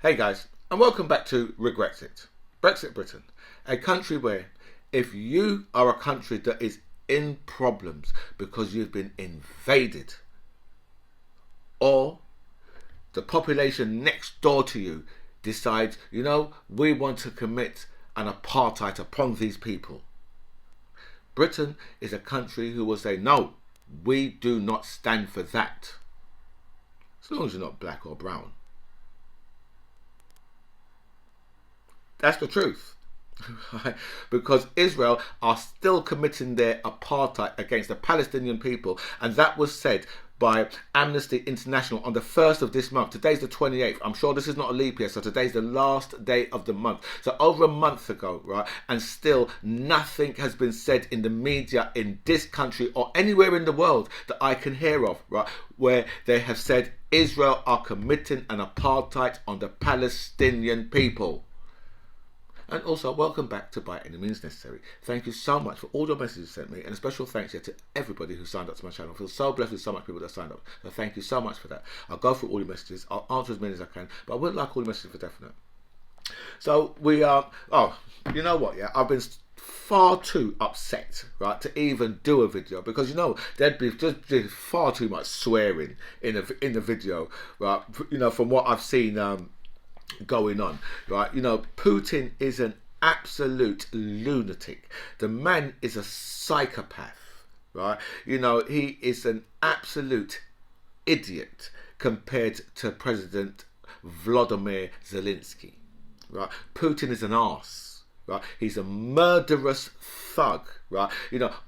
Hey guys, and welcome back to Brexit. Brexit Britain, a country where if you are a country that is in problems because you've been invaded, or the population next door to you decides, we want to commit an apartheid upon these people, Britain is a country who will say, no, we do not stand for that. As long as you're not black or brown. That's the truth. Because Israel are still committing their apartheid against the Palestinian people, and that was said by Amnesty International on the 1st of this month. Today's the 28th. I'm sure this is not a leap year, so today's the last day of the month. So over a month ago, right, and still nothing has been said in the media in this country or anywhere in the world that I can hear of, right, where they have said Israel are committing an apartheid on the Palestinian people. And also, welcome back to By Any Means Necessary. Thank you so much for all your messages you sent me, and a special thanks here to everybody who signed up to my channel. I feel so blessed with so much people that signed up. So thank you so much for that. I'll go through all your messages. I'll answer as many as I can, but I wouldn't like all the messages for definite. So we are, you know what, yeah, I've been far too upset, right, to even do a video, because there'd be just far too much swearing in the video, right, from what I've seen going on, right? Putin is an absolute lunatic. The man is a psychopath, right? He is an absolute idiot compared to President Vladimir Zelensky, right? Putin is an arse, right? He's a murderous thug, right?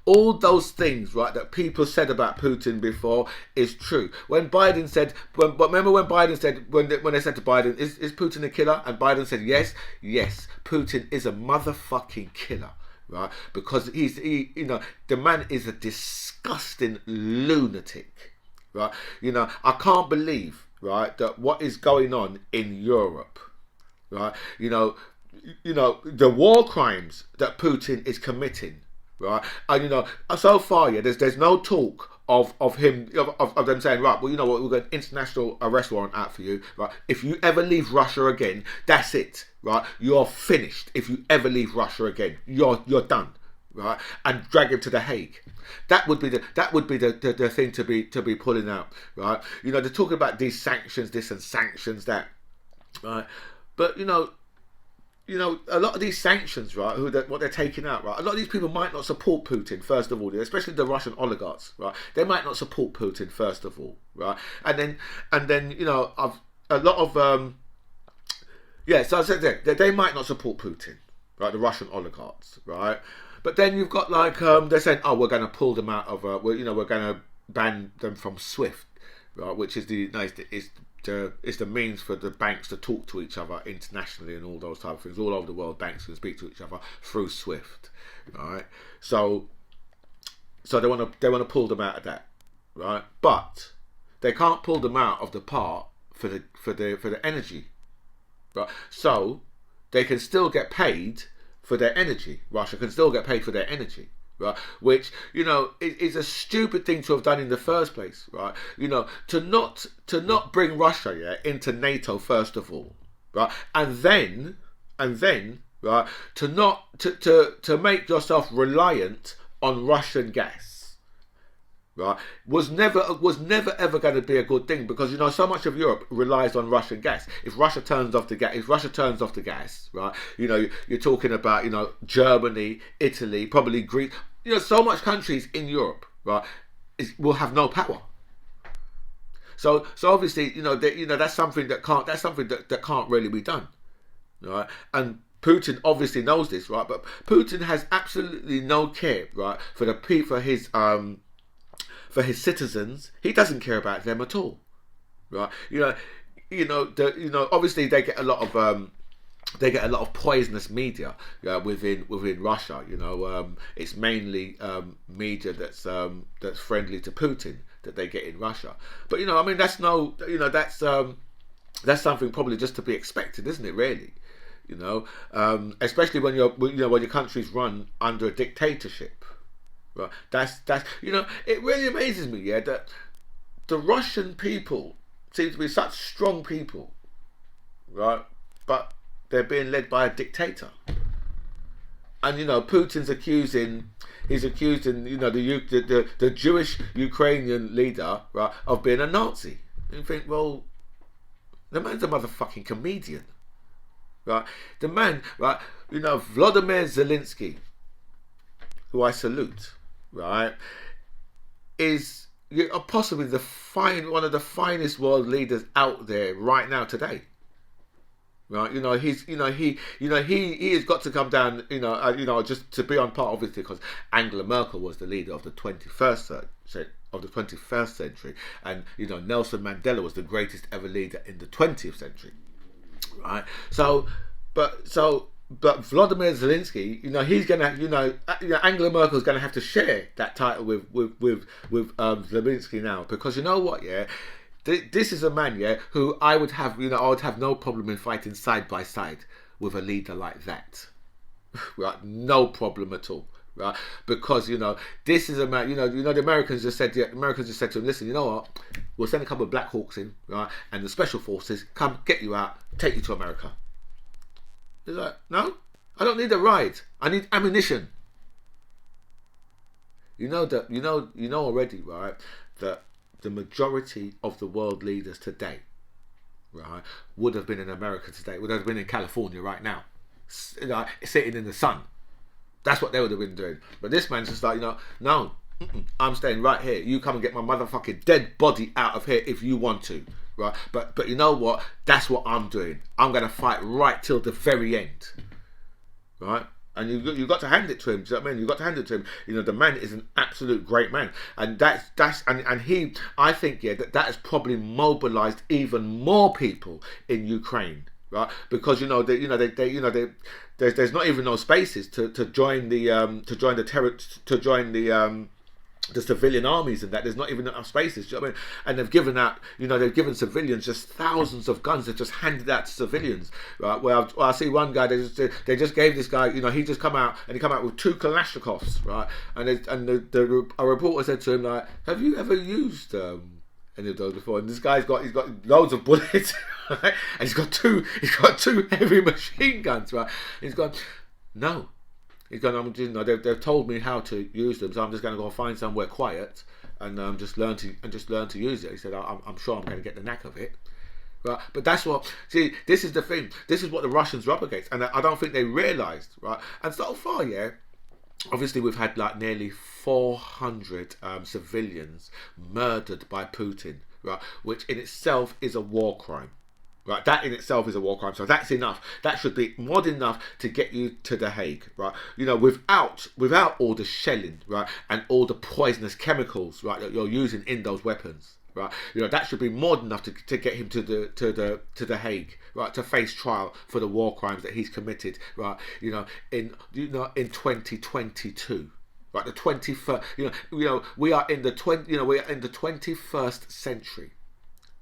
All those things, right, that people said about Putin before is true. When Biden said, remember when Biden said, when they said to Biden, is Putin a killer? And Biden said, yes, Putin is a motherfucking killer, right? Because the man is a disgusting lunatic, right? I can't believe, right, that what is going on in Europe, right? The war crimes that Putin is committing, right? And so far, yeah, there's no talk of them saying, right, well, you know what, we've got an international arrest warrant out for you, right? If you ever leave Russia again, that's it, right? You're finished. If you ever leave Russia again, you're done, right? And drag him to the Hague. That would be the thing to be pulling out, right? They're talking about these sanctions, this and sanctions that, right? But a lot of these sanctions, right, what they're taking out, right, a lot of these people might not support Putin, first of all, especially the Russian oligarchs, right, they might not support Putin, first of all, right, and then a lot of, so I said that they might not support Putin, right, the Russian oligarchs, right, but then you've got they're saying, oh, we're going to pull them out of, we're going to ban them from SWIFT, right, which is it's the means for the banks to talk to each other internationally and all those type of things. All over the world, banks can speak to each other through SWIFT, right? So they want to pull them out of that, right? But they can't pull them out of the part for the energy, right? So they can still get paid for their energy. Russia can still get paid for their energy, right? Which is a stupid thing to have done in the first place, right? To not bring Russia into NATO first of all, right? And then right, to make yourself reliant on Russian gas, right, was never ever going to be a good thing, because so much of Europe relies on Russian gas. If Russia turns off the gas, right, you're talking about Germany, Italy, probably Greece. So much countries in Europe, right, will have no power. So obviously, that's something that can't really be done, right? And Putin obviously knows this, right? But Putin has absolutely no care, right, for his citizens. He doesn't care about them at all, right? Obviously they get a lot of poisonous media within Russia. It's mainly media that's friendly to Putin that they get in Russia. But that's something probably just to be expected, isn't it? Really, especially when your country's run under a dictatorship. Right? That's it really amazes me, yeah, that the Russian people seem to be such strong people, right? But they're being led by a dictator. And Putin's accusing, the Jewish Ukrainian leader, right, of being a Nazi. And you think, well, the man's a motherfucking comedian, right? The man, right, Vladimir Zelensky, who I salute, right, is possibly one of the finest world leaders out there right now today. Right, he has got to come down, just to be on par, obviously, because Angela Merkel was the leader of the 21st century, and Nelson Mandela was the greatest ever leader in the 20th century, right? But Vladimir Zelensky, he's gonna, Angela Merkel's gonna have to share that title with Zelensky now, because you know what, yeah. This is a man, yeah, who I would have no problem in fighting side by side with a leader like that, right? No problem at all, right? Because this is a man, the Americans just said, to him, listen, you know what? We'll send a couple of Black Hawks in, right? And the special forces come get you out, take you to America. He's like, no, I don't need a ride. I need ammunition. You know already, right? That the majority of the world leaders today, right, would have been in America today, would have been in California right now, sitting in the sun. That's what they would have been doing. But this man's just like, no, I'm staying right here. You come and get my motherfucking dead body out of here if you want to, right? But you know what? That's what I'm doing. I'm going to fight right till the very end, right? And you got to hand it to him. Do you know what I mean? You got to hand it to him. The man is an absolute great man, and I think, yeah, that has probably mobilised even more people in Ukraine, right? Because there's not even no spaces to join the civilian armies, and that there's not even enough spaces. Do you know what I mean? And they've given civilians just thousands of guns. They've just handed out to civilians. Right? Well, I see one guy. They just gave this guy. He just come out with 2 Kalashnikovs, right? And a reporter said to him, like, have you ever used any of those before? And this guy's got loads of bullets, right? And he's got two heavy machine guns, right? And he's gone, no. He's going, they've told me how to use them, so I'm just going to go find somewhere quiet and just learn to use it. He said, I'm sure I'm going to get the knack of it. Right? But that's what. See, this is the thing. This is what the Russians rub against, and I don't think they realised. Right? And so far, yeah, obviously we've had like nearly 400 civilians murdered by Putin, right? Which in itself is a war crime. Right, that in itself is a war crime. So that's enough. That should be more than enough to get you to The Hague, right? Without all the shelling, right, and all the poisonous chemicals, right, that you're using in those weapons, right? That should be more than enough to get him to the Hague, right, to face trial for the war crimes that he's committed, right? In 2022. Right, the 21st. We are in the 21st century.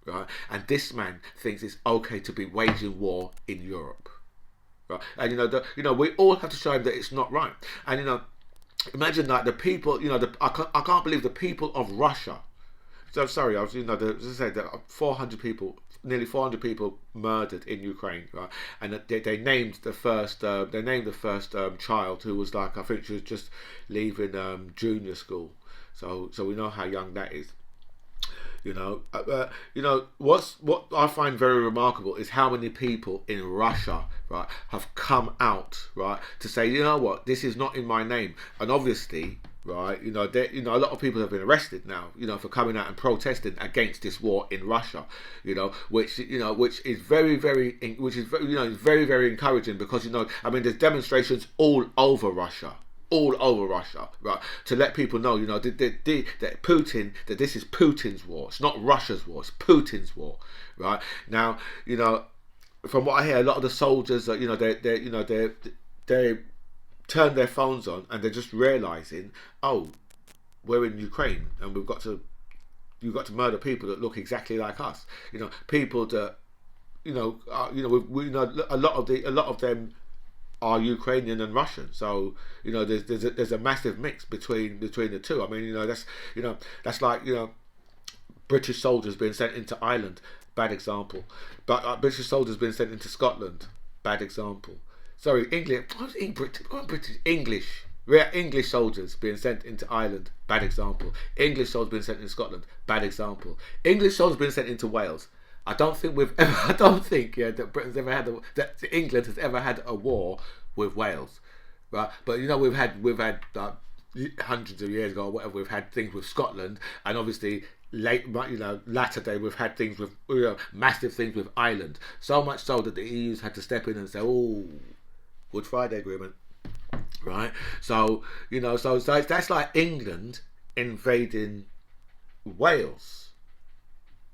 Right, and this man thinks it's okay to be waging war in Europe, right? And we all have to show him that it's not right. And imagine that the people, I can't believe the people of Russia. So I'm sorry, as I said, there are 400 people, nearly 400 people murdered in Ukraine, right? And they named the first, child, who was like, I think she was just leaving junior school. So we know how young that is. What I find very remarkable is how many people in Russia, right, have come out, right, to say, you know what, this is not in my name. And obviously, right, a lot of people have been arrested now, for coming out and protesting against this war in Russia, which is very, very very encouraging, because there's demonstrations all over Russia. Right, to let people know, that Putin, that this is Putin's war. It's not Russia's war. It's Putin's war. Right now, from what I hear, a lot of the soldiers, they turn their phones on and they're just realizing, oh, we're in Ukraine and you've got to murder people that look exactly like us. People that, a lot of them are Ukrainian and Russian, so there's a massive mix between the two. That's like British soldiers being sent into Ireland bad example. But British soldiers being sent into Scotland, bad example. Sorry, English. Yeah, English soldiers being sent into Ireland, bad example. English soldiers being sent into Scotland, bad example. English soldiers being sent into Wales. I don't think that Britain's ever had that England has ever had a war with Wales, right? But you know we've had hundreds of years ago or whatever, we've had things with Scotland, and obviously latter day we've had things with massive things with Ireland. So much so that the EU's had to step in and say, oh, Good Friday Agreement. Right, so so that's like England invading Wales,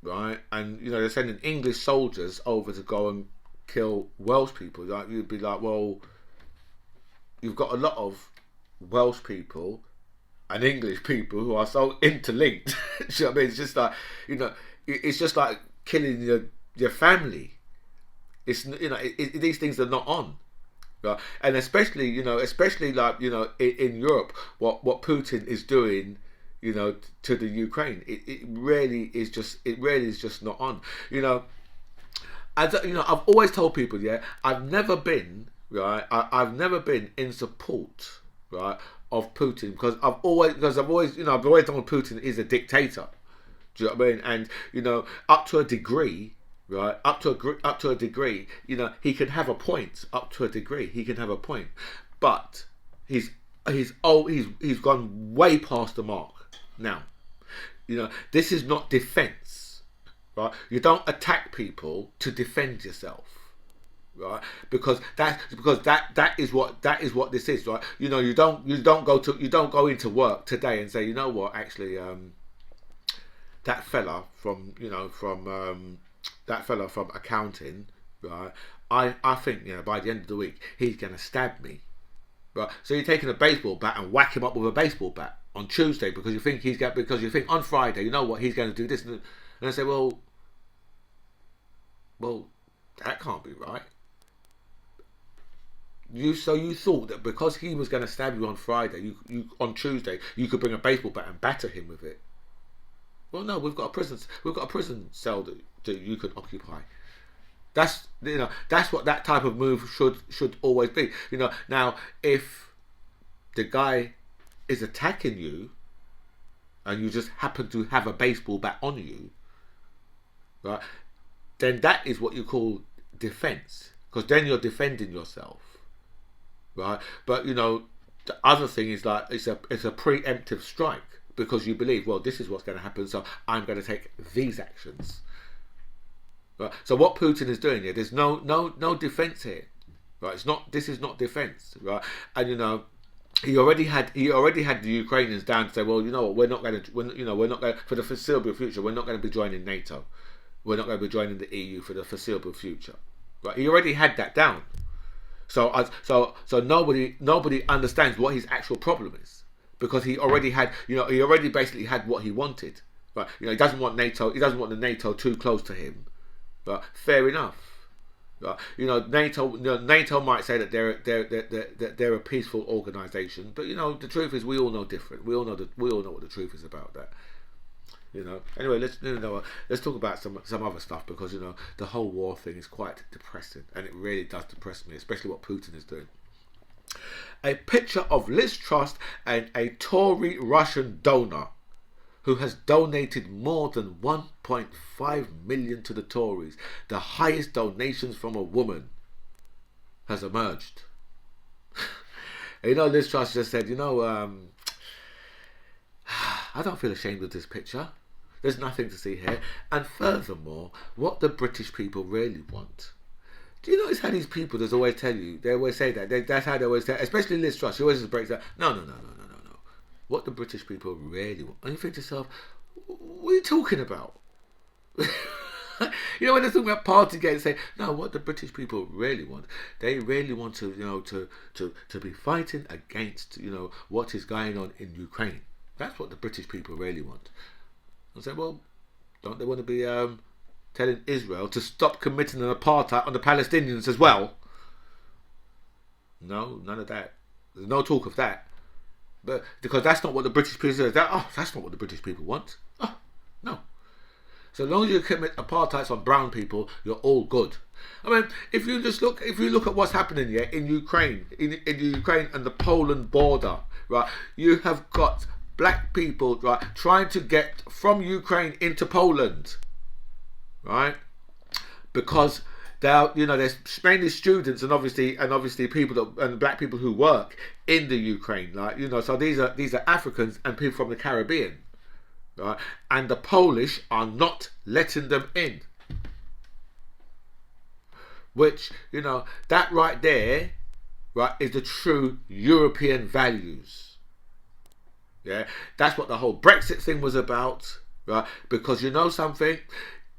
right? And they're sending English soldiers over to go and kill Welsh people. Like you'd be like, well, you've got a lot of Welsh people and English people who are so interlinked. You know what I mean? It's just like it's just like killing your family. It's these things are not on. Right. And especially like in Europe, what Putin is doing, to the Ukraine, it really is just not on. I've always told people, I've never been I've never been in support, right, of Putin because I've always told Putin is a dictator. Do you know what I mean? And up to a degree. Right, up to a degree, he can have a point. Up to a degree, he can have a point, but he's gone way past the mark. Now, this is not defense, right? You don't attack people to defend yourself, right? Because that is what this is, right? You don't go into work today and say, you know what, actually, that fella from accounting, right? I think by the end of the week he's gonna stab me, right? So you're taking a baseball bat and whack him up with a baseball bat on Tuesday because you think on Friday, you know what, he's going to do this, and I say, well, that can't be right. You thought that because he was going to stab you on Friday, you on Tuesday you could bring a baseball bat and batter him with it. Well, no, we've got a prison cell that you can occupy. That's what that type of move should always be. Now if the guy is attacking you and you just happen to have a baseball bat on you, right? Then that is what you call defense, because then you're defending yourself, right? But the other thing is like it's a preemptive strike. Because you believe, well, this is what's going to happen, so I'm going to take these actions. Right? So what Putin is doing here, there's no defense here, right? This is not defense, right? And he already had the Ukrainians down to say, well, we're not going to for the foreseeable future, we're not going to be joining NATO, we're not going to be joining the EU for the foreseeable future, right? He already had that down. So nobody understands what his actual problem is. Because he already basically had what he wanted, right? He doesn't want NATO. He doesn't want the NATO too close to him, but fair enough. Right? NATO might say that they're a peaceful organisation, but the truth is we all know different. We all know what the truth is about that. Anyway, let's talk about some other stuff because the whole war thing is quite depressing, and it really does depress me, especially what Putin is doing. A picture of Liz Truss and a Tory Russian donor who has donated more than 1.5 million to the Tories, the highest donations from a woman, has emerged. Liz Truss just said, I don't feel ashamed of this picture. There's nothing to see here. And furthermore, what the British people really want. Do you notice how these people just always tell you, they always say that, that's how they always tell, especially Liz Truss, she always just breaks down, no. What the British people really want. And you think to yourself, what are you talking about? When they're talking about Partygate, say, no, what the British people really want, they really want to be fighting against, what is going on in Ukraine. That's what the British people really want. I say, well, don't they want to be telling Israel to stop committing an apartheid on the Palestinians as well? No, none of that. There's no talk of that. But because that's not what the British people say. That's not what the British people want. Oh, no. So long as you commit apartheid on brown people, you're all good. I mean, if you look at what's happening here in Ukraine, in Ukraine and the Poland border, right? You have got black people, right, trying to get from Ukraine into Poland, right? Because there's mainly students and obviously people and black people who work in the Ukraine, like, so these are Africans and people from the Caribbean, right? And the Polish are not letting them in. Which, that right there, right, is the true European values. Yeah, that's what the whole Brexit thing was about, right? Because something,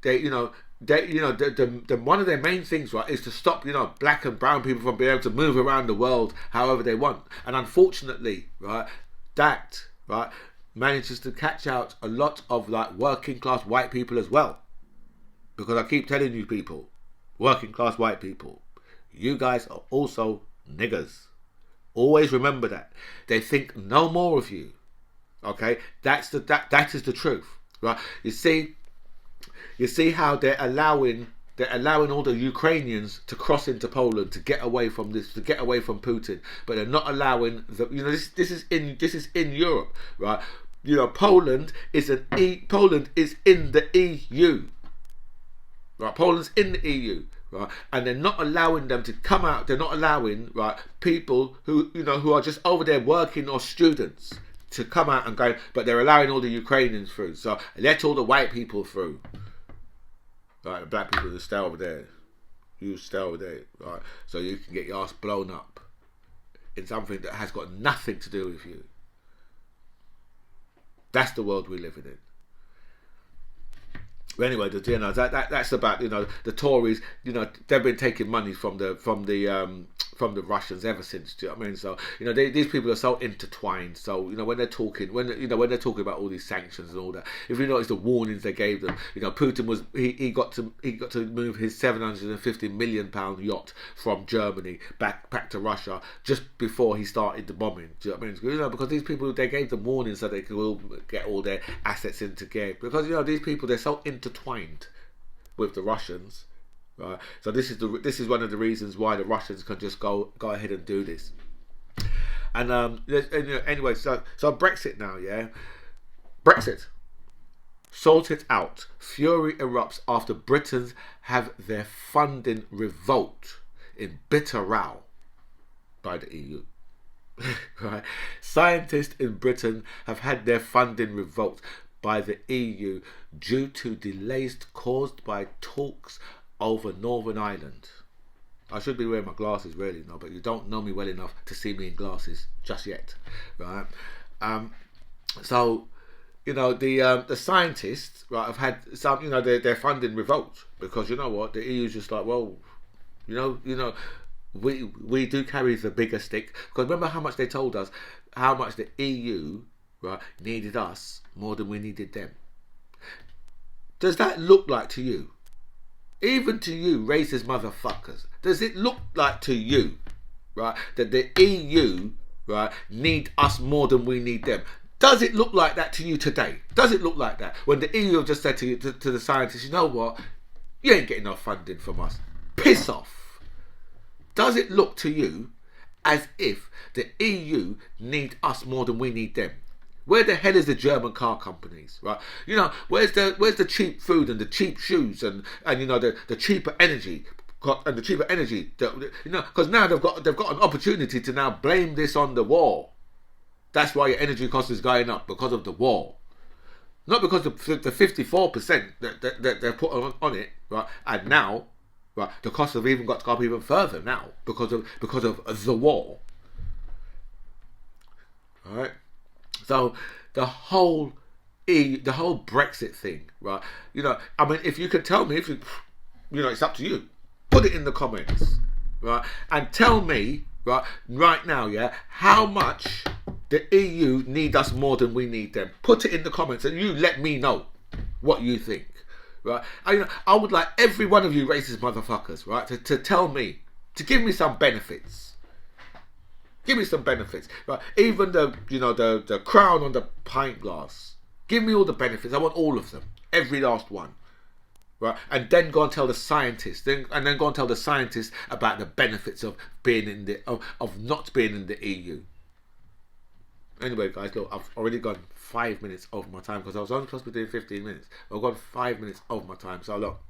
one of their main things, right, is to stop, black and brown people from being able to move around the world however they want. And unfortunately, right, that, right, manages to catch out a lot of, like, working class white people as well. Because I keep telling you people, working class white people, you guys are also niggers. Always remember that. They think no more of you. Okay? That is the truth. Right? You see how they're allowing all the Ukrainians to cross into Poland to get away from Putin, but they're not allowing this is in Europe, right? Poland is in the EU. Right, Poland's in the EU, right, and they're not allowing them to come out. They're not allowing, right, people who are just over there working or students to come out and go, but they're allowing all the Ukrainians through. So let all the white people through. Right, the black people just stay over there. You stay over there, right, so you can get your ass blown up in something that has got nothing to do with you. That's the world we're living in. Anyway, that's about the Tories. They've been taking money from the Russians ever since. Do you know what I mean? So these people are so intertwined. So when they're talking about all these sanctions and all that, if you notice the warnings they gave them, Putin was he got to move his £750 million yacht from Germany back to Russia just before he started the bombing. Do you know what I mean? Because these people, they gave them warnings so they could all get all their assets into gear. Because these people, they're so intertwined with the Russians, right? So this is one of the reasons why the Russians can just go ahead and do this. And anyway, so Brexit now, yeah, Brexit, sort it out. Fury erupts after Britons have their funding revoked in bitter row by the EU. Right? Scientists in Britain have had their funding revoked by the EU due to delays caused by talks over Northern Ireland. I should be wearing my glasses really, but you don't know me well enough to see me in glasses just yet, right? So the scientists, right, have had some their funding revoked because the EU's just like, well, we do carry the bigger stick. Because remember how much they told us, how much the EU, right, needed us more than we needed them. Does that look like to you? Even to you, racist motherfuckers, does it look like to you, right, that the EU, right, need us more than we need them? Does it look like that to you today? Does it look like that? When the EU just said to the scientists, you know what, you ain't getting no funding from us. Piss off. Does it look to you as if the EU need us more than we need them? Where the hell is the German car companies, right? Where's the cheap food and the cheap shoes and the cheaper energy and the cheaper energy because now they've got an opportunity to now blame this on the war. That's why your energy cost is going up, because of the war, not because of the 54% that they've put on it, right? And now, right, the costs have even got to go up even further now because of the war. All right. So the whole Brexit thing, right? I mean, if you could tell me, it's up to you. Put it in the comments, right? And tell me, right now, yeah, how much the EU need us more than we need them. Put it in the comments and you let me know what you think, right? I would like every one of you racist motherfuckers, right, to tell me, to give me some benefits. Give me some benefits, right? Even the crown on the pint glass. Give me all the benefits. I want all of them, every last one, right? And then go and tell the scientists, and then go and tell the scientists about the benefits of being in the of not being in the EU. Anyway, guys, look, I've already gone 5 minutes over my time because I was only supposed to be doing 15 minutes. I've gone 5 minutes over my time, so look,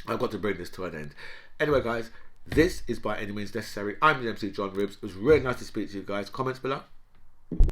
I've got to bring this to an end. Anyway, guys, this is By Any Means Necessary. I'm the MC John Ribbs. It was really nice to speak to you guys. Comments below.